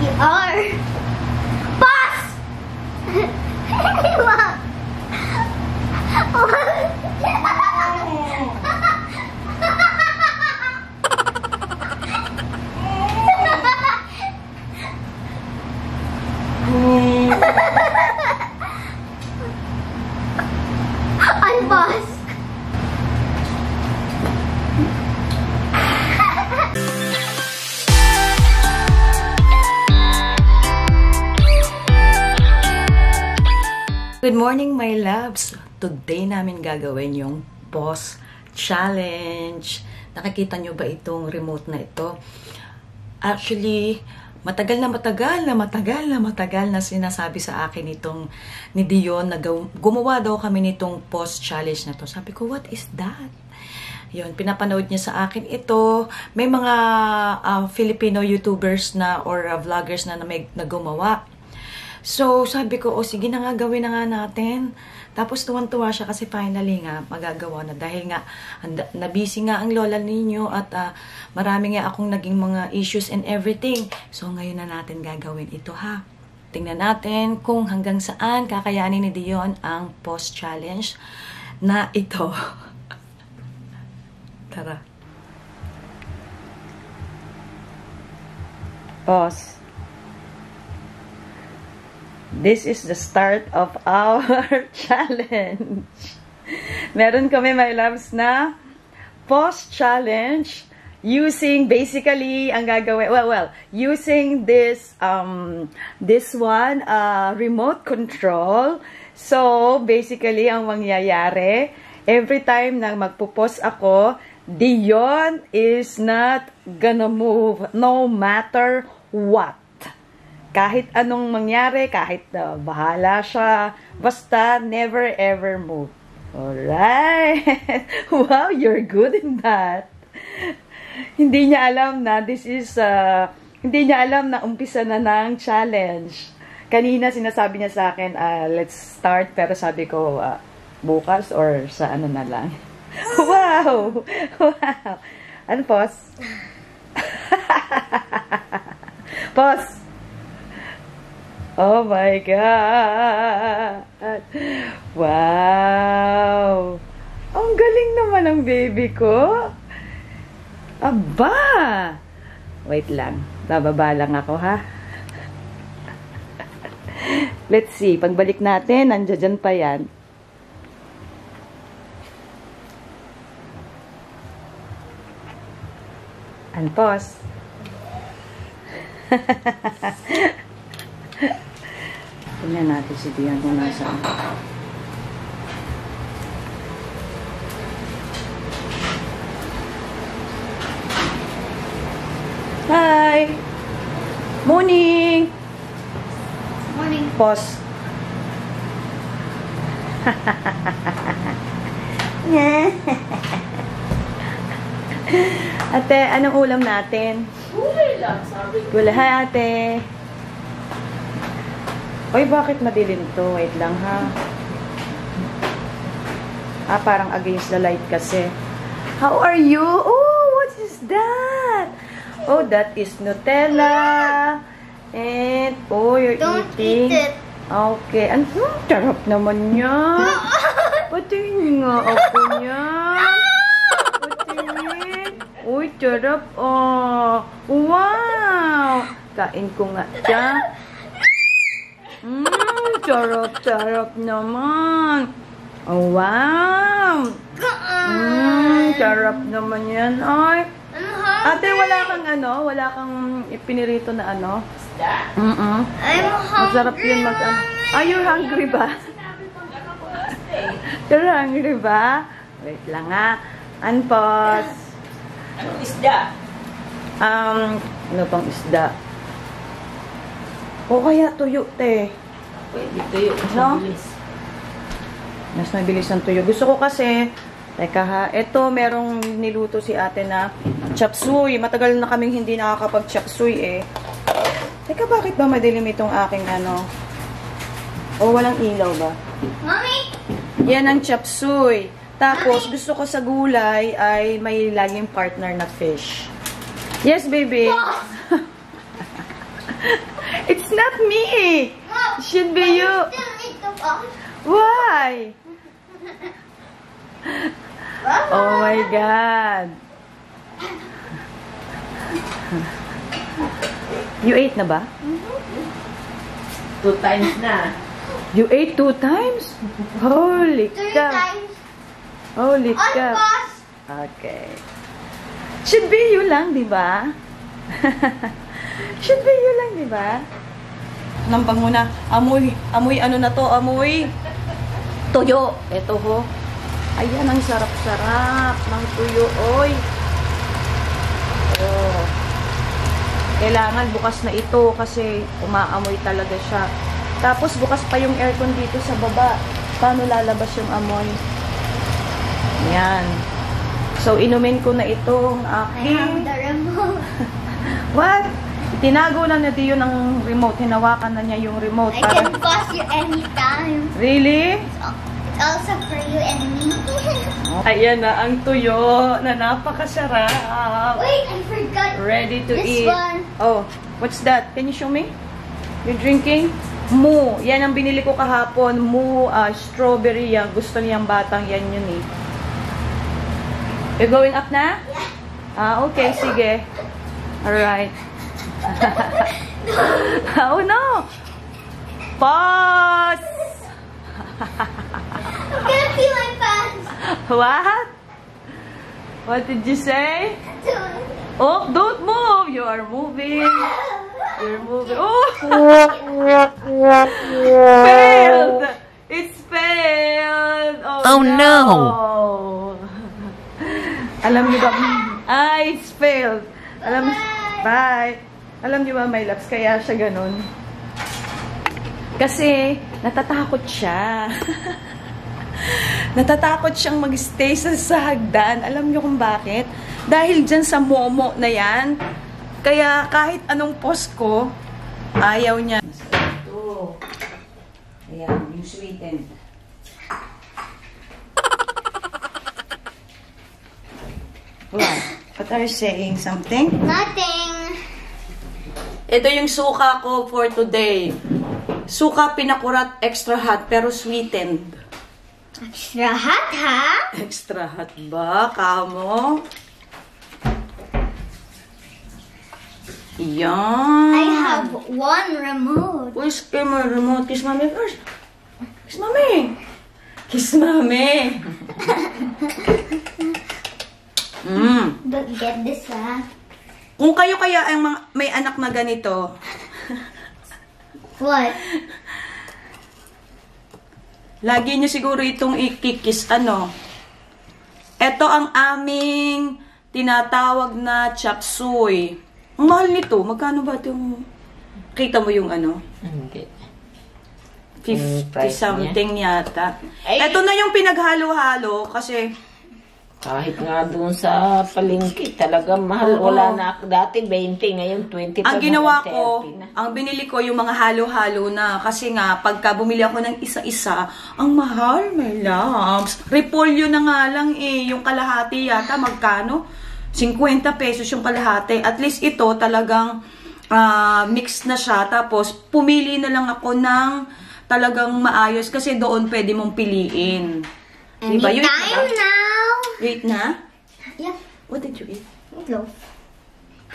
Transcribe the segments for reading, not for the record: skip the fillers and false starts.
ER. Boss! Ano, boss? Good morning, my loves! Today namin gagawin yung Boss Challenge. Nakikita nyo ba itong remote na ito? Actually, matagal na sinasabi sa akin itong ni Dion na gumawa daw kami nitong Boss Challenge na to. Sabi ko, what is that? Yun, pinapanood niya sa akin ito. May mga Filipino YouTubers na or vloggers na gumawa. So, sabi ko, sige na nga, gawin na nga natin. Tapos, tuwan-tuwa siya kasi finally nga, magagawa na. Dahil nga, nabisi nga ang lola ninyo at marami nga akong naging mga issues and everything. So, ngayon na natin gagawin ito, ha? Tingnan natin kung hanggang saan kakayanin ni Dion ang Boss Challenge na ito. Tara. Boss. This is the start of our challenge. Meron kami, my loves, na Boss Challenge using basically ang gagawin, using this one remote control. So basically ang mangyayari, every time na magpo-post ako, Dion is not gonna move no matter what. Kahit anong mangyari, kahit bahala siya, basta never ever move. Alright. Wow, you're good in that. Hindi niya alam na this is, hindi niya alam na umpisa na ng challenge. Kanina sinasabi niya sa akin, let's start, pero sabi ko, bukas or sa ano na lang. Wow! Wow! Ano, pause? Pause! Oh my God! Wow! Ang galing naman ng baby ko! Aba! Wait lang. Bababa lang ako, ha? Let's see. Pagbalik natin, nandiyan pa yan. Unpause. Tingnan natin si Dion kung nasaan. Hi! Morning! Morning. Pause. Ate, anong ulam natin? Gulay lang, sabi ko. Gulay, hi ate. Oy, bakit madilim to? Wait lang, ha? Parang against the light kasi. How are you? Oh, what is that? Oh, that is Nutella. And, oh, you're Don't eating. eat it. Okay. Ang sarap naman niya. Patingin nga ako niya. Patingin. Uy, sarap. Oh, wow. Kain ko nga siya. Sarap naman. Oh, wow. Sarap naman yan. Ay. Ate, wala kang ipinirito na ano? I'm hungry. Masarap yun Are you hungry ba? You're hungry ba? Wait lang, ha. Unpause. Isda. Ano pang isda? O kaya tuyo, te. Pwede tuyo. No? Mas mabilis ang tuyo. Gusto ko kasi, teka ha, eto merong niluto si ate na chop suey. Matagal na kaming hindi nakakapag-chop suey eh. Teka, bakit ba madilim itong aking ano? O walang ilaw ba? Mommy! Yan ang chop suey. Tapos, gusto ko sa gulay ay may laging partner na fish. Yes, baby. It's not me. Mom, It should be you. still need to wash. Why? Oh my God. You ate na ba? 2 times na. You ate 2 times? Holy 3 cow. times. Holy On cow. pause. Okay. Should be you lang, di ba? Should be you lang, di ba? Nampang muna. Amoy ano na to? Amoy tuyo. Ito ho. Ayan, ang sarap-sarap ng tuyo, oy. Oh. Kailangan bukas na ito kasi umaamoy talaga siya. Tapos bukas pa yung aircon dito sa baba. Paano lalabas yung amoy? Yan. So, inumin ko na itong I have aking... the remote. What? Tinago na natin yun ng remote. Hinawakan na niya yung remote. I can pause you anytime. Really? It's also for you and me. Ayan na ang tuyo na napakasarap. Wait, I forgot. Ready to This eat. one. Oh, what's that? Can you show me? You're drinking? Moo. Yan ang binili ko kahapon. Moo, strawberry yan. Gusto niyang batang yan yun eh. You're going up na? Okay, sige. Alright. Oh no! Pause! I'm gonna pee my pants. What? What did you say? Oh, don't move! You are moving. You're moving. Oh! Failed! It's failed! Oh no! Alam niyo ba? It's failed. Bye! Alam niyo ba, my loves, kaya siya ganun? Kasi, natatakot siya. Natatakot siyang mag-stay sa hagdan. Alam niyo kung bakit? Dahil dyan sa momo na yan, kaya kahit anong post ko, ayaw niya. Ito. Ayan, yung sweetened. What are you saying? Something? Nothing. Ito yung suka ko for today. Suka pinakurat extra hot pero sweetened. Extra hot, ha? Extra hot ba? Kamo? Yan. I have one remote. Where's my remote? Kiss mommy first. Kiss mommy. Kiss mommy. Don't get this, ha? Kung kayo kaya ang may anak na ganito, What? lagi nyo siguro itong ikikis, ano. Ito ang aming tinatawag na chop suey. Ang mahal nito. Magkano ba itong... Kita mo yung ano? Hindi. 50 price something yata. Ay! Ito na yung pinaghalo-halo kasi... Kahit nga doon sa palengke, talaga mahal. Oo. Wala na ako dati, 20, ngayon 25. Ang ginawa ko, 30 na. ang binili ko yung mga halo-halo na. Kasi nga, pagka bumili ako ng isa-isa, ang mahal, my loves. Repolyo na nga lang eh. Yung kalahati yata, magkano? 50 pesos yung kalahati. At least ito talagang mixed na siya. Tapos, pumili na lang ako ng talagang maayos. Kasi doon pwede mong piliin. Diba? You eat na ba? Anytime now. You eat na? Yeah. What did you eat? Loaf.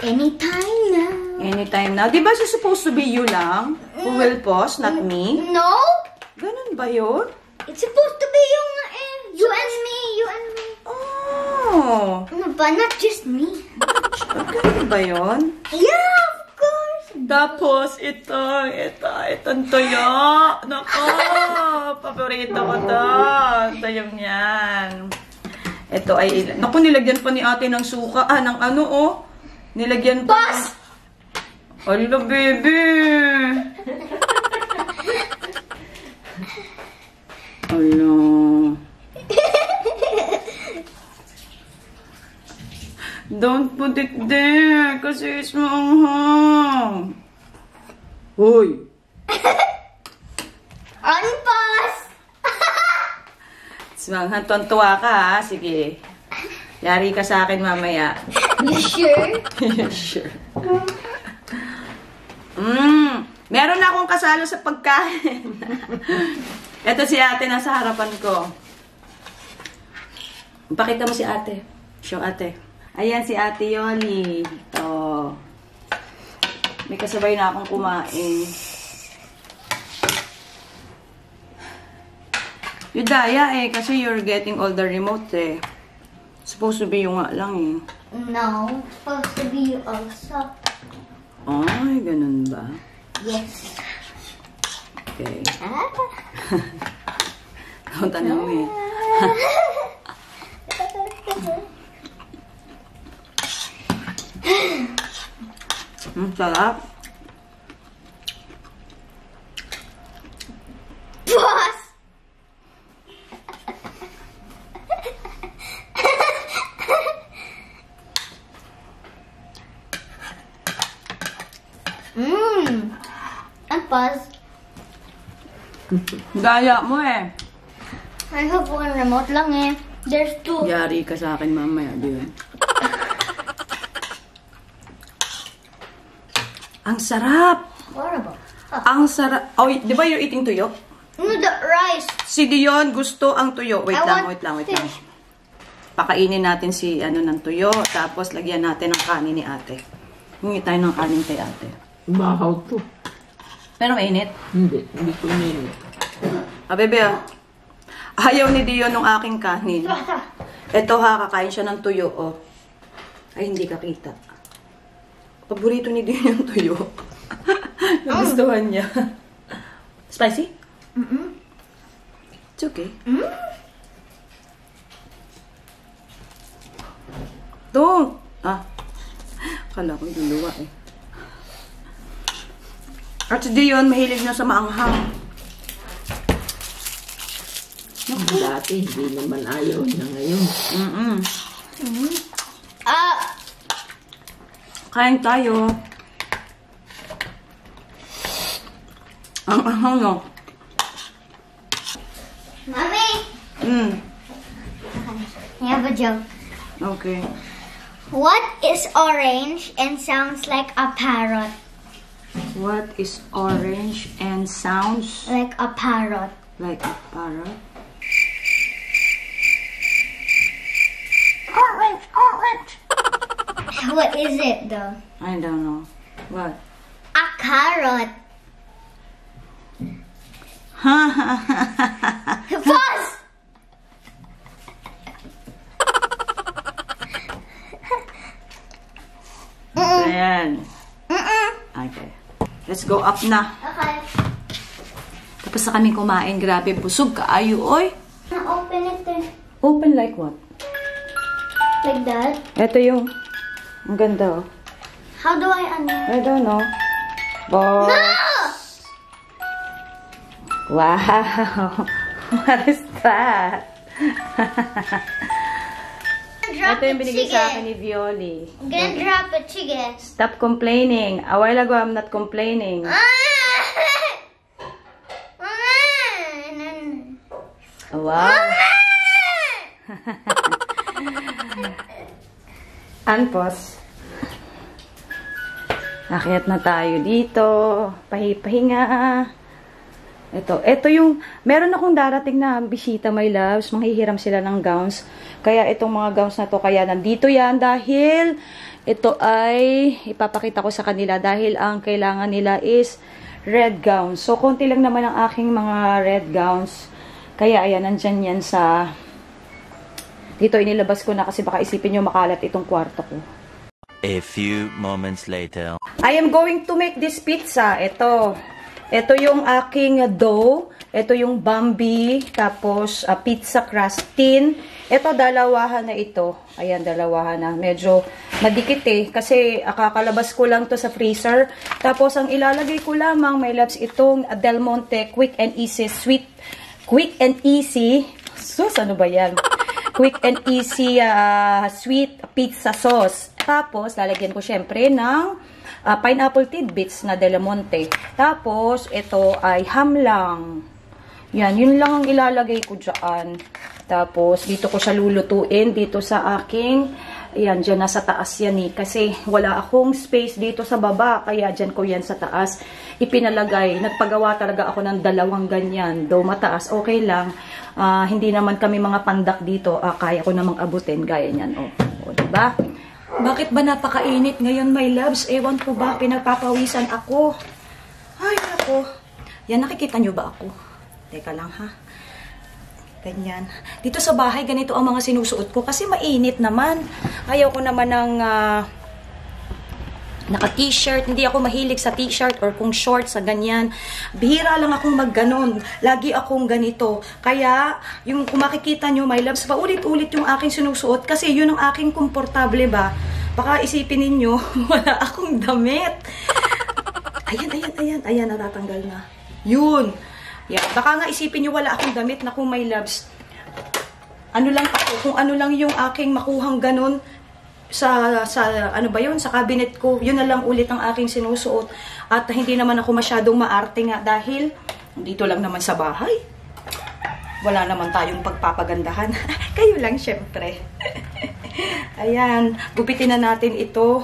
Anytime now. Anytime now. Di ba siya supposed to be you lang? Who will pause, not me? No. Ganun ba yun? It's supposed to be you and me. You and me. Oh. No, but not just me. Ganun ba yun? Yeah, of course. Tapos, itong tuyo. Nako, paborito ko to. Tuyong yan. Ito ay, naku, nilagyan pa ni ate ng suka. Ng ano, oh. Nilagyan pa. Boss! Hala, baby. Hala. Don't put it there kasi it's maanghang. Hoy. Unpause. Maanghang, tuwa ka ha. Sige. Yari ka sa akin mamaya. You sure? Sure. Meron na akong kasalo sa pagkain. Ito si ate nasa harapan ko. Pakita mo si ate. Show ate. Ayan si ate Yoli. Ito. May kasabay na akong kumain. Yung daya eh, kasi you're getting all the remote eh. Supposed to be yung nga lang eh. No, supposed to be you also. Ay, ganun ba? Yes. Okay. Kung tanong eh. Sarap. Boss! Ang pause. Daya mo eh. I have one remote lang eh. There's two. Yari ka sa akin mamaya, diyan. Ang sarap! What about? Ang sarap. Oh, di ba you're eating tuyo? No, the rice. Si Dion gusto ang tuyo. Wait I lang, want wait lang. fish. Pakainin natin si ano ng tuyo, tapos lagyan natin ng kanin ni ate. Hingi tayo ng kanin kay ate. Bahaw to. Pero mainit. Hindi ko nilip. Bebe ah. Ayaw ni Dion ng aking kanin. Ito ha, kakain siya ng tuyo, oh. Ay, hindi ka kita. Paborito ni Dion yung tuyo. Nagustuhan niya. Spicy? It's okay. Don't! Ah. Kala ko yung luwa eh. At si Dion, mahilig na sa maanghang. Dati, hindi naman ayaw na ngayon. Kain tayo. Ang ahang no. Mommy, I have a joke. Okay. What is orange and sounds like a parrot? What is orange and sounds Like a parrot. like a parrot? Orange, orange. What is it though? I don't know. What? A carrot. Pause! Ayan. Okay. Let's go up na. Okay. Tapos na kami kumain. Grabe, busog ka. Ayo, oy. Open it then. Open like what? Like that. Ito yung. Ang ganda, oh. How do I I don't know. Boss. Wow. What is that? Drop Ito yung the binigay sa akin chicken. ni Violi. I'm gonna drop a chicken. Stop complaining. A while ago, I'm not complaining. Wow. Anpos. Akyat na tayo dito. Pahinga. Ito yung, meron akong darating na bisita, my loves. Manghihiram sila ng gowns. Kaya itong mga gowns na to, kaya nandito yan dahil ito ay ipapakita ko sa kanila dahil ang kailangan nila is red gowns. So, konti lang naman ang aking mga red gowns. Kaya, ayan, nandyan yan sa, dito inilabas ko na kasi baka isipin nyo makalat itong kwarto ko. A few moments later. I am going to make this pizza. Ito yung aking dough. Ito yung Bambi. Tapos, pizza crust tin. Ito, dalawahan na ito. Ayan, dalawahan na. Medyo madikit eh. Kasi, kakalabas ko lang to sa freezer. Tapos, ang ilalagay ko lamang, my loves, itong Del Monte Quick and Easy Sweet. Quick and Easy. Sus, ano ba yan? Quick and Easy Sweet Pizza Sauce. Tapos, lalagyan ko syempre ng pineapple tidbits na Del Monte. Tapos, ito ay ham lang. Yan, yun lang ang ilalagay ko dyan. Tapos, dito ko siya lulutuin. Dito sa aking Ayan, dyan nasa taas yan eh. Kasi wala akong space dito sa baba. Kaya dyan ko yan sa taas ipinalagay. Nagpagawa talaga ako ng 2 ganyan. Though mataas, okay lang. Hindi naman kami mga pandak dito. Kaya ko namang abutin. Gaya niyan. O, diba? Bakit ba napakainit ngayon, my loves? Ewan ko ba, pinagpapawisan ako. Ay, ako. Yan, nakikita nyo ba ako? Teka lang, ha? Ganyan. Dito sa bahay, ganito ang mga sinusuot ko kasi mainit naman. Ayaw ko naman ng naka-t-shirt. Hindi ako mahilig sa t-shirt or kung shorts sa ganyan. Bihira lang akong magganon. Lagi akong ganito. Kaya, yung kung makikita nyo, my loves, paulit-ulit yung aking sinusuot kasi yun ang aking komportable ba. Baka isipin ninyo, wala akong damit. Ayan, natatanggal na. Yun. Yeah. Baka nga isipin nyo wala akong damit na kung my loves. Ano lang ako, kung ano lang yung aking makuhang ganun sa ano ba yun, sa cabinet ko, yun na lang ulit ang aking sinusuot. At hindi naman ako masyadong maarte nga dahil dito lang naman sa bahay. Wala naman tayong pagpapagandahan. Kayo lang syempre. Ayan, gupitin na natin ito.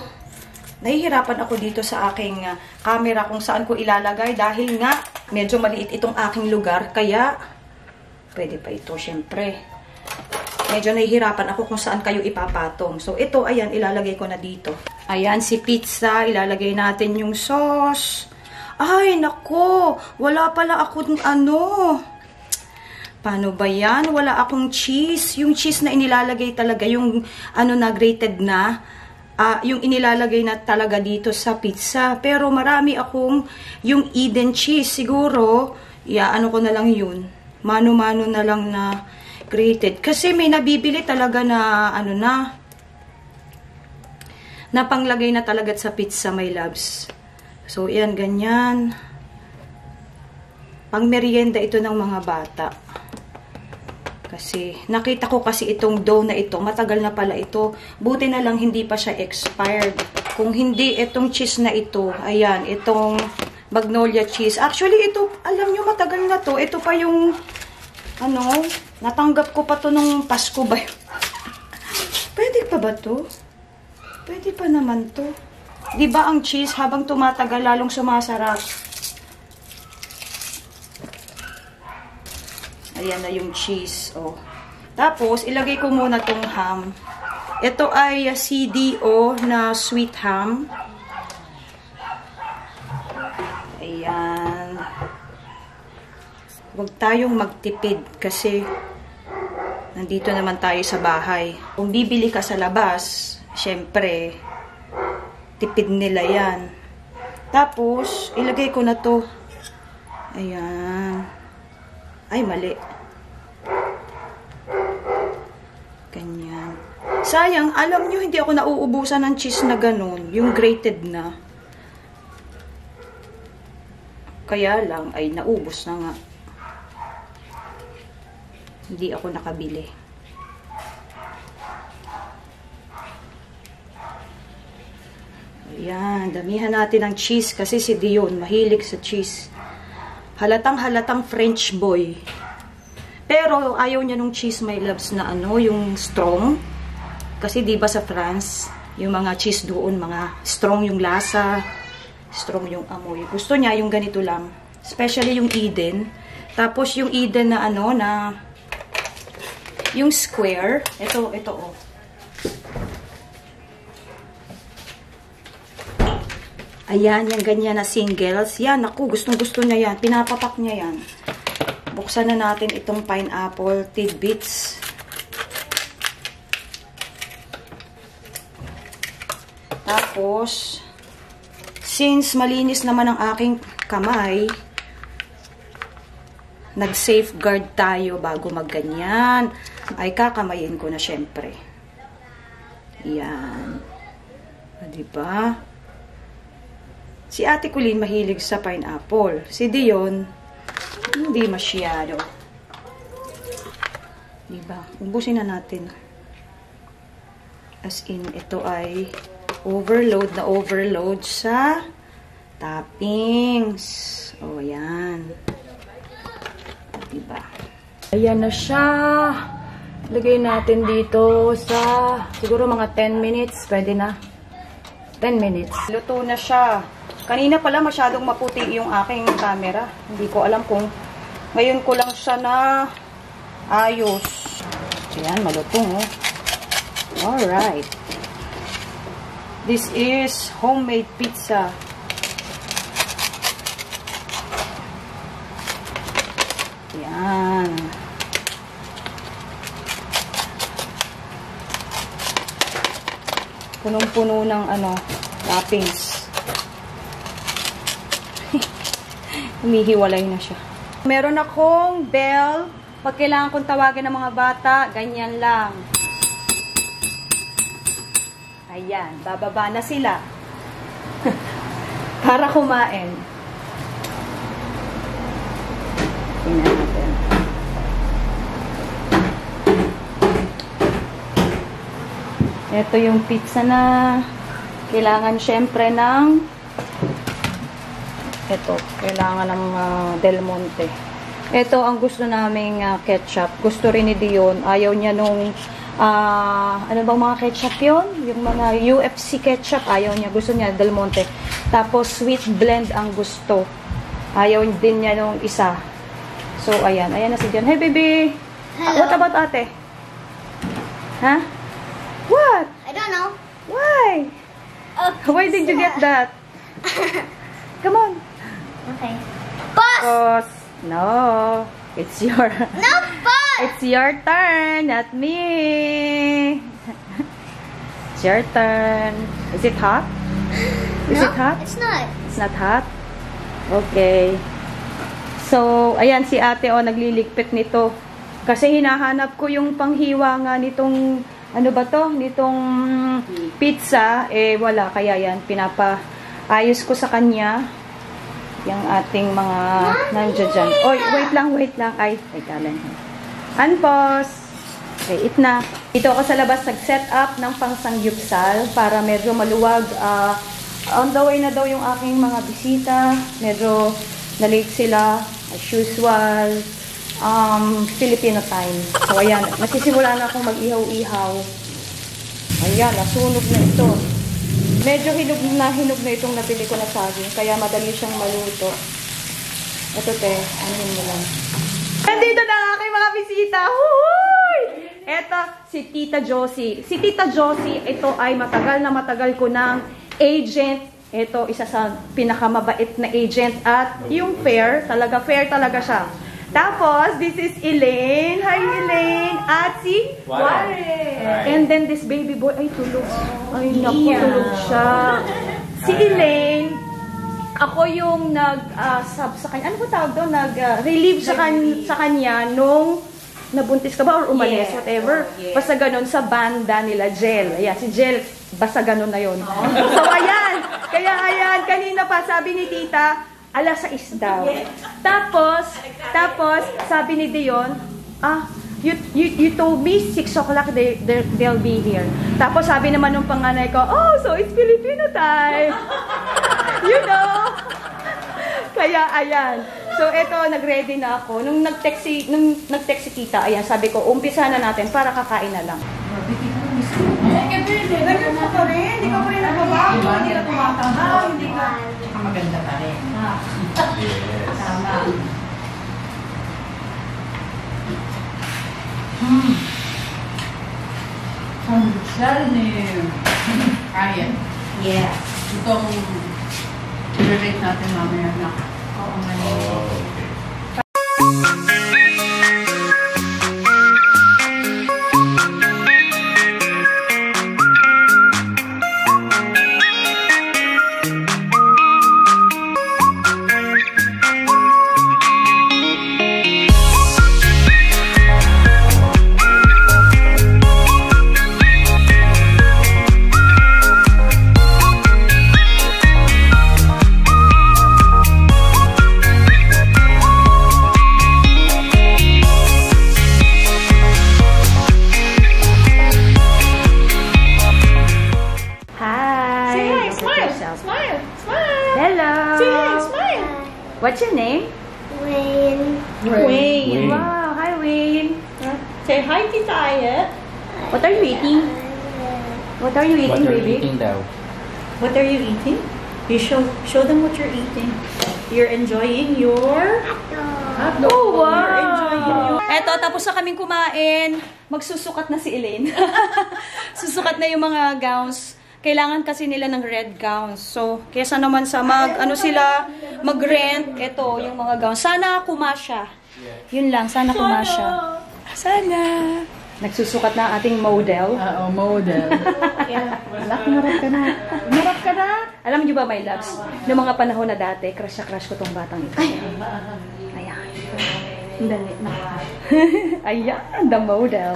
Nahihirapan ako dito sa aking camera kung saan ko ilalagay dahil nga medyo maliit itong aking lugar. Kaya, pwede pa ito, syempre. Medyo nahihirapan ako kung saan kayo ipapatong. So, ito, ayan, ilalagay ko na dito. Ayan, si pizza. Ilalagay natin yung sauce. Ay, nako. Wala pala akong ano. Paano ba yan? Wala akong cheese. Yung cheese na inilalagay talaga, yung ano na, grated na. Yung inilalagay na talaga dito sa pizza. Pero marami akong yung Eden cheese. Siguro, ano ko na lang yun. Mano-mano na lang na grated. Kasi may nabibili talaga na, ano na panglagay na talaga sa pizza, my loves. So, yan, ganyan. Pang merienda ito ng mga bata. Kasi, nakita ko kasi itong dough na ito, matagal na pala ito. Buti na lang hindi pa siya expired. Kung hindi, itong cheese na ito, ayan, itong Magnolia cheese. Actually, ito, alam nyo, matagal na to. Ito pa yung, ano, natanggap ko pa to nung Pasko ba? Pwede pa ba to? Pwede pa naman to. Diba ang cheese, habang tumatagal, lalong sumasarap. Ayan na yung cheese. Oh. Tapos, ilagay ko muna tong ham. Ito ay CDO na sweet ham. Ayan. Huwag tayong magtipid kasi nandito naman tayo sa bahay. Kung bibili ka sa labas, syempre, tipid nila yan. Tapos, ilagay ko na to. Ayan. Ay, mali. Ganyan. Sayang, alam nyo, hindi ako nauubusan ng cheese na ganun. Yung grated na. Kaya lang, ay naubos na nga. Hindi ako nakabili. Ayan, damihan natin ng cheese kasi si Dion, mahilig sa cheese. Halatang French boy. Pero ayaw niya nung cheese, my loves, na ano, yung strong. Kasi diba sa France, yung mga cheese doon, mga strong yung lasa, strong yung amoy. Gusto niya yung ganito lang. Especially yung Eden. Tapos yung Eden na ano, na yung square. Ito oh. Ayan, yung ganyan na singles. Yan, ako, gustong-gusto niya yan. Pinapapak niya yan. Buksan na natin itong pineapple tidbits. Tapos, since malinis naman ang aking kamay, nag-safeguard tayo bago magganyan. Ay, kakamayin ko na syempre. Yan. Diba? Si Ate Colleen mahilig sa pineapple. Si Dion, hindi masyado. Diba? Ubusin na natin. As in, ito ay overload na overload sa toppings. O, yan. Diba? Ayan na siya. Lagay natin dito sa siguro mga 10 minutes. Pwede na. 10 minutes. Luto na siya. Kanina pala masyadong maputi yung aking camera. Hindi ko alam kung ngayon ko lang siya na ayos. Ayan, malutong oh. Alright. This is homemade pizza. Ayan. Punong-puno ng toppings. Humihiwalay na siya. Meron akong bell. Pag kailangan kong tawagin ng mga bata, ganyan lang. Ayan, bababa na sila. Para kumain. Tingnan natin. Ito yung pizza na kailangan syempre ng kailangan ng Del Monte. Ito ang gusto naming ketchup. Gusto rin ni Dion. Ayaw niya nung ano bang mga ketchup yun? Yung mga UFC ketchup. Ayaw niya. Gusto niya Del Monte. Tapos sweet blend ang gusto. Ayaw din niya nung isa. So ayan. Ayan na si Dion. Hey baby! What about ate? Huh? What? I don't know. Why? Why did you get that? Come on. Okay. Boss! Boss. No. It's your... No, boss! It's your turn, not me. It's your turn. Is it hot? Is No, it hot? it's not. It's not hot? Okay. So, ayan si ate nagliligpit nito. Kasi hinahanap ko yung panghiwa nga nitong ano ba to? Nitong pizza. Wala. Kaya yan. Pinapaayos ko sa kanya. Yung ating mga nandiyan dyan. Oy, wait lang. Ay, kalan. Unpause. Okay, eat na. Dito ako sa labas nag-set up ng pangsangyupsal para medyo maluwag. On the way na daw yung aking mga bisita. Medyo na-late sila. As usual. Filipino time. So, ayan. Nasisimula na akong mag-ihaw-ihaw. Ayan, nasunog na ito. Medyo hinog na itong nabili ko na saging. Kaya madali siyang maluto. Ito, anin mo lang. Nandito na ang aking mga bisita. Huuuy! Ito, si Tita Josie. Si Tita Josie, ito ay matagal ko ng agent. Ito, isa sa pinakamabait na agent. At yung fair talaga siya. Tapos, this is Elaine. Hi, Elaine. At si Warren. And then this baby boy, ay tulog. Ay, naku, tulog siya. Si Elaine, ako yung nag-sub sa kanya. Ano ba tawag doon? Nag-relieve sa kanya nung nabuntis ka ba or umalis, whatever. Basta ganun sa banda nila, Jel. Ayan, si Jel, basta ganun na yun. So, ayan. Kaya, ayan, kanina pa, sabi ni tita, 6:00 daw. Tapos, sabi ni Dion, you told me 6 o'clock they'll be here. Tapos sabi naman ng panganay ko, oh, so it's Filipino time. You know? Kaya, ayan. So, eto, nag-ready na ako. Nung nag-text si tita, ayan, sabi ko, umpisa na natin para kakain na lang. Hindi ka pa rin nagbabago, hindi na tumatama, hindi ka... Maganda pa rin. Yes. Tama. Ang shell ni Ryan. Yes. Itong i-rate natin mamaya na. Oo, What's your name? Wayne. Wayne. Wow, hi Wayne. Say hi, Tita Ayet. What are you eating? What are you eating, baby? What are you eating? You show them what you're eating. You're enjoying your hotdog. Oh, wow! You're enjoying your... Eto, tapos na kaming kumain. Magsusukat na si Elaine. Susukat na yung mga gowns. Kailangan kasi nila ng red gowns. So, kesa naman sa mag-rent, ito, yung mga gowns. Sana kumasya. Yun lang, sana kumasya. Sana. Nagsusukat na ating model. Oo, model. Alak, marap ka na. Marap ka na. Alam niyo ba, my loves, noong mga panahon na dati, crush na crush ko tong batang ito. Ayan. Dali na. Ayan, the model.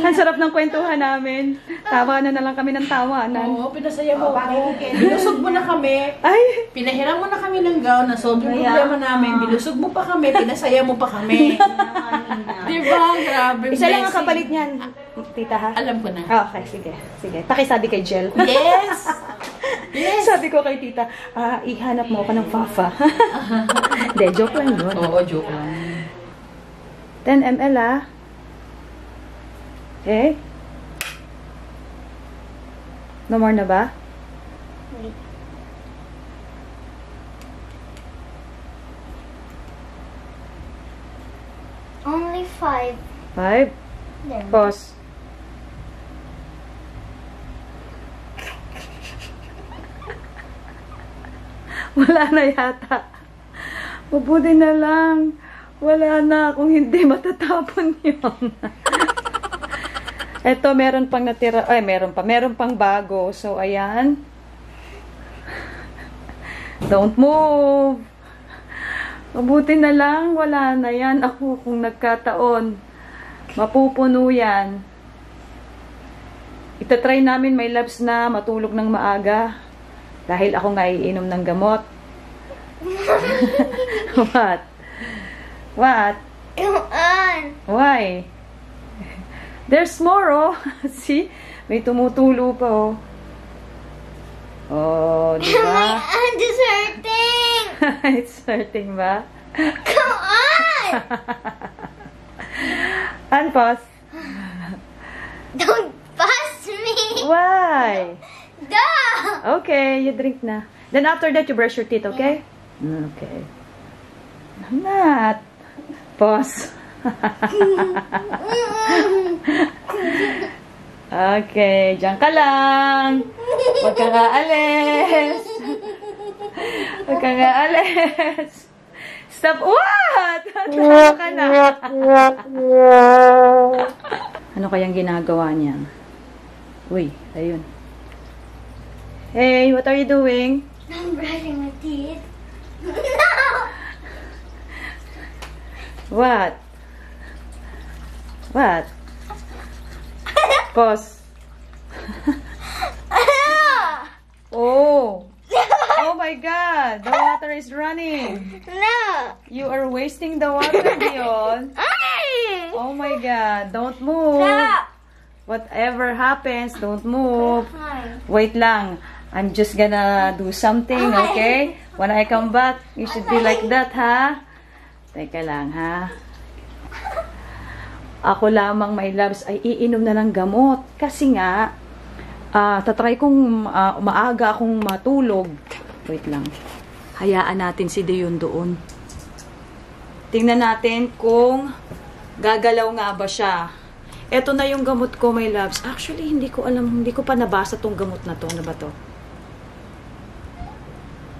Ang sarap ng kwentuhan namin. Tawanan na lang kami ng tawanan. Oo, pinasaya mo ako. Bilusog mo na kami. Ay! Pinahiram mo na kami ng gown na solve yung problema namin. Bilusog mo pa kami, pinasaya mo pa kami. Diba? Grabe. Isa lang ang kapalit niyan, tita ha? Alam ko na. Okay, sige. Sige. Pakisabi kay Jel. Yes! Yes! Sabi ko kay tita, ihanap mo ako ng Fafa. Hindi, joke lang yun. Oo, joke lang. 10 ml Okay? No more na ba? Wait. Only 5. 5. There. Pause. Wala na yata. Mabuti na lang. Wala na. Kung hindi, matatapon yun. Eto, meron pang natira. Ay, meron pang bago. So, ayan. Don't move. Mabuti na lang. Wala na yan. Ako, kung nagkataon, mapupuno yan. Itatry namin, my loves, na matulog ng maaga. Dahil ako nga iinom ng gamot. What? What? Come on. Why? There's more, oh. See? May tumutulo pa, oh. Oh, di My ba? hand is hurting. It's hurting ba? Come on. Unpause. Don't bust me. Why? Duh. Okay, you drink na. Then after that, you brush your teeth, okay? Okay. Not. Pause. Okay, diyan ka lang. Huwag kang aalis. Huwag kang aalis. Stop. What? Ano ka na? Ano kayang ginagawa niya? Uy, ayun. Hey, what are you doing? I'm brushing my teeth. What? What? Pause. Oh. Oh my God. The water is running. No. You are wasting the water, Dion. Oh my God. Don't move. Stop. Whatever happens, don't move. Fine. Wait lang. I'm just gonna do something, okay? When I come back, you should be like that, ha? Teka lang, ha? Ako lamang, my loves, ay iinom na ng gamot. Kasi nga, tatry kong maaga akong matulog. Wait lang. Hayaan natin si Dion doon. Tingnan natin kung gagalaw nga ba siya. Ito na yung gamot ko, my loves. Actually, hindi ko alam, hindi ko pa nabasa tong gamot na to. Ano ba to?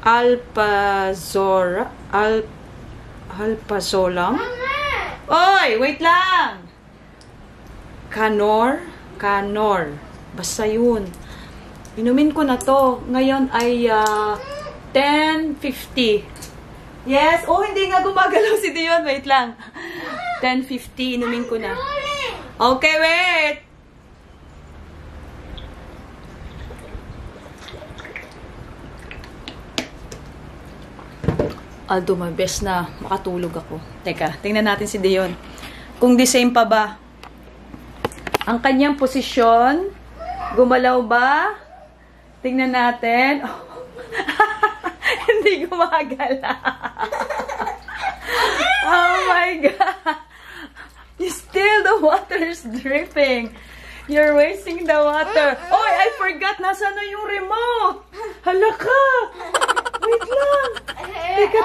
Alprazolam. Oy, wait lang. Canor. Basta yun. Inumin ko na to. Ngayon ay 10:50. Yes. Oh, hindi nga gumagalaw si Dion. Wait lang. 10:50. Inumin ko na. Okay, wait. I'll do my best na makatulog ako. Teka, tingnan natin si Dion. Kung the same pa ba? Ang kanyang posisyon, gumalaw ba? Tingnan natin. Oh. Hindi gumagala. Oh my God! Still the water is dripping. You're wasting the water. Oy, I forgot. Nasaan na yung remote? Hala ka! Wait lang. Teka.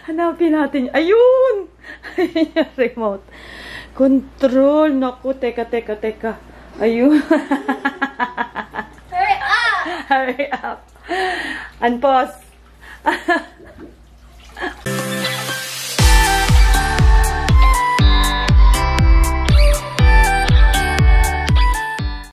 Hanapin natin. Ayun! Ayun yung remote. Control. Naku, teka. Ayun. Hurry up! Hurry up. Unpause.